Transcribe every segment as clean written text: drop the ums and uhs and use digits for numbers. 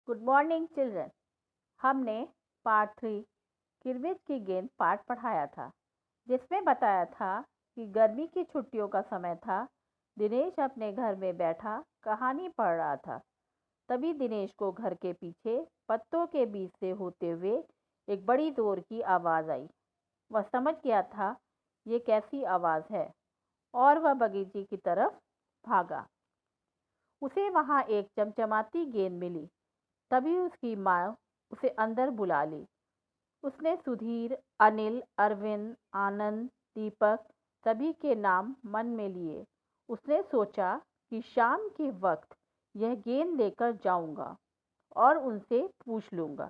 Good morning children. हमने part 3 किरमिज की गेंद पाठ पढ़ाया था, जिसमें बताया था कि गर्मी की छुट्टियों का समय था। दिनेश अपने घर में बैठा कहानी पढ़ रहा था। तभी दिनेश को घर के पीछे पत्तों के बीच से होते हुए एक बड़ी जोर की आवाज़ आई। वह समझ गया था ये कैसी आवाज़ है और वह बगीचे की तरफ भागा। उसे वहाँ एक चमचमाती गेंद मिली। तभी उसकी माँ उसे अंदर बुला ली। उसने सुधीर, अनिल, अरविंद, आनंद, दीपक सभी के नाम मन में लिए। उसने सोचा कि शाम के वक्त यह गेंद लेकर जाऊंगा और उनसे पूछ लूंगा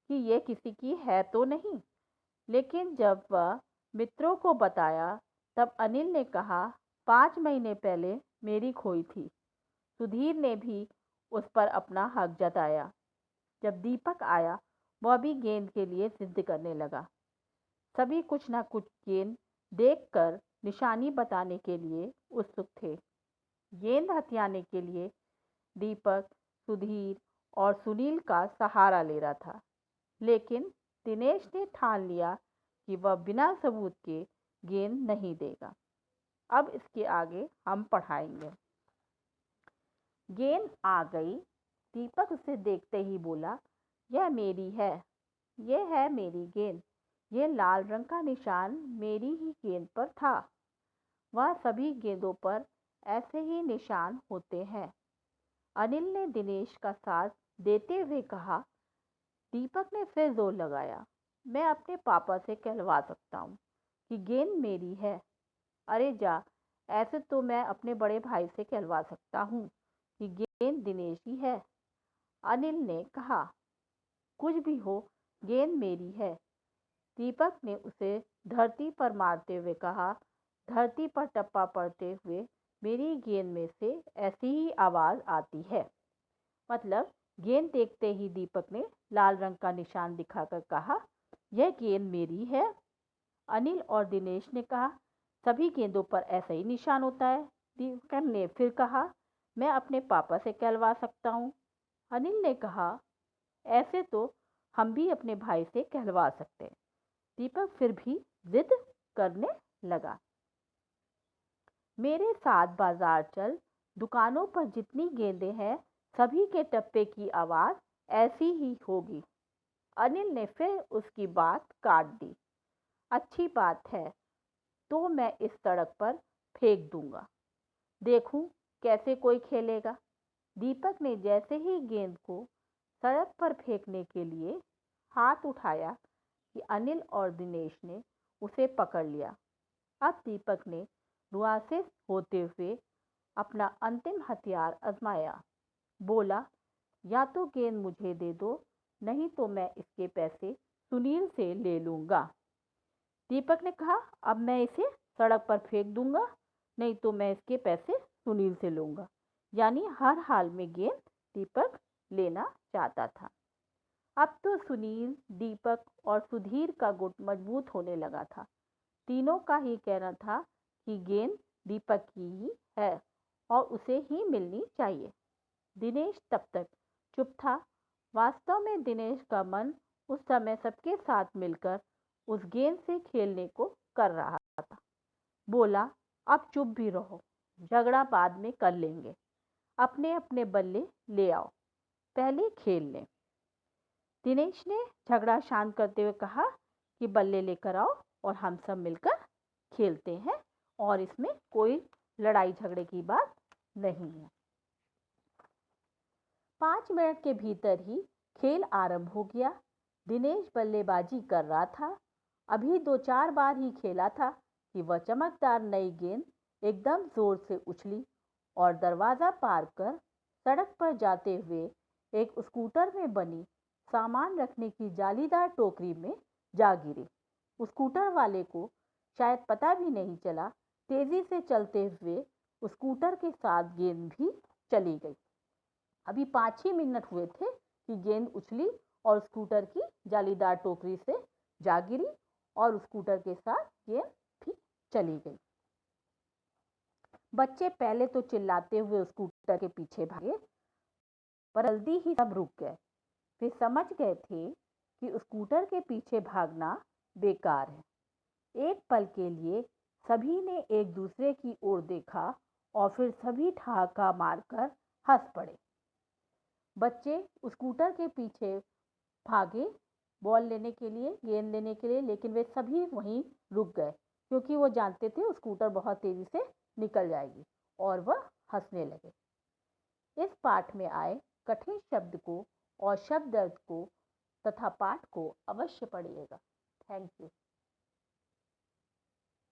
कि यह किसी की है तो नहीं। लेकिन जब वह मित्रों को बताया तब अनिल ने कहा, 5 महीने पहले मेरी खोई थी। सुधीर ने भी उस पर अपना हक जताया। जब दीपक आया, वह भी गेंद के लिए जिद करने लगा। सभी कुछ न कुछ गेंद देखकर निशानी बताने के लिए उत्सुक थे। गेंद हथियाने के लिए दीपक, सुधीर और सुनील का सहारा ले रहा था, लेकिन दिनेश ने ठान लिया कि वह बिना सबूत के गेंद नहीं देगा। अब इसके आगे हम पढ़ाएंगे। गेंद आ गई। दीपक उसे देखते ही बोला, यह मेरी है, यह है मेरी गेंद। यह लाल रंग का निशान मेरी ही गेंद पर था। वह सभी गेंदों पर ऐसे ही निशान होते हैं। अनिल ने दिनेश का साथ देते हुए कहा। दीपक ने फिर जोर लगाया, मैं अपने पापा से कहलवा सकता हूँ कि गेंद मेरी है। अरे जा, ऐसे तो मैं अपने बड़े भाई से कहलवा सकता हूँ कि गेंद दिनेश की है। अनिल ने कहा, कुछ भी हो, गेंद मेरी है। दीपक ने उसे धरती पर मारते हुए कहा, धरती पर टप्पा पड़ते हुए मेरी गेंद में से ऐसी ही आवाज़ आती है। मतलब गेंद देखते ही दीपक ने लाल रंग का निशान दिखाकर कहा, यह गेंद मेरी है। अनिल और दिनेश ने कहा, सभी गेंदों पर ऐसा ही निशान होता है। दीपक ने फिर कहा, मैं अपने पापा से कहलवा सकता हूँ। अनिल ने कहा, ऐसे तो हम भी अपने भाई से कहलवा सकते हैं। दीपक फिर भी जिद करने लगा। मेरे साथ बाजार चल, दुकानों पर जितनी गेंदें हैं सभी के टप्पे की आवाज़ ऐसी ही होगी। अनिल ने फिर उसकी बात काट दी। अच्छी बात है, तो मैं इस सड़क पर फेंक दूंगा, देखूं कैसे कोई खेलेगा। दीपक ने जैसे ही गेंद को सड़क पर फेंकने के लिए हाथ उठाया कि अनिल और दिनेश ने उसे पकड़ लिया। अब दीपक ने रुआसे होते हुए अपना अंतिम हथियार आजमाया। बोला, या तो गेंद मुझे दे दो, नहीं तो मैं इसके पैसे सुनील से ले लूंगा। दीपक ने कहा, अब मैं इसे सड़क पर फेंक दूंगा, नहीं तो मैं इसके पैसे सुनील से लूंगा। यानी हर हाल में गेंद दीपक लेना चाहता था। अब तो सुनील, दीपक और सुधीर का गुट मजबूत होने लगा था। तीनों का ही कहना था कि गेंद दीपक की ही है और उसे ही मिलनी चाहिए। दिनेश तब तक चुप था। वास्तव में दिनेश का मन उस समय सबके साथ मिलकर उस गेंद से खेलने को कर रहा था। बोला, अब चुप भी रहो, झगड़ा बाद में कर लेंगे। अपने अपने बल्ले ले आओ, पहले खेल लें। दिनेश ने झगड़ा शांत करते हुए कहा कि बल्ले लेकर आओ और हम सब मिलकर खेलते हैं और इसमें कोई लड़ाई झगड़े की बात नहीं है। 5 मिनट के भीतर ही खेल आरंभ हो गया। दिनेश बल्लेबाजी कर रहा था। अभी 2-4 बार ही खेला था कि वह चमकदार नई गेंद एकदम जोर से उछली और दरवाजा पार कर सड़क पर जाते हुए एक स्कूटर में बनी सामान रखने की जालीदार टोकरी में जा गिरी। स्कूटर वाले को शायद पता भी नहीं चला। तेजी से चलते हुए स्कूटर के साथ गेंद भी चली गई। अभी 5 ही मिनट हुए थे कि गेंद उछली और स्कूटर की जालीदार टोकरी से जा गिरी और स्कूटर के साथ गेंद भी चली गई। बच्चे पहले तो चिल्लाते हुए स्कूटर के पीछे भागे, पर जल्दी ही सब रुक गए। वे समझ गए थे कि स्कूटर के पीछे भागना बेकार है। एक पल के लिए सभी ने एक दूसरे की ओर देखा और फिर सभी ठहाका मारकर हंस पड़े। बच्चे स्कूटर के पीछे भागे बॉल लेने के लिए, गेंद लेने के लिए, लेकिन वे सभी वहीं रुक गए क्योंकि वो जानते थे स्कूटर बहुत तेजी से निकल जाएगी, और वह हंसने लगे। इस पाठ में आए कठिन शब्द को और शब्द अर्थ को तथा पाठ को अवश्य पढ़िएगा। Thank you.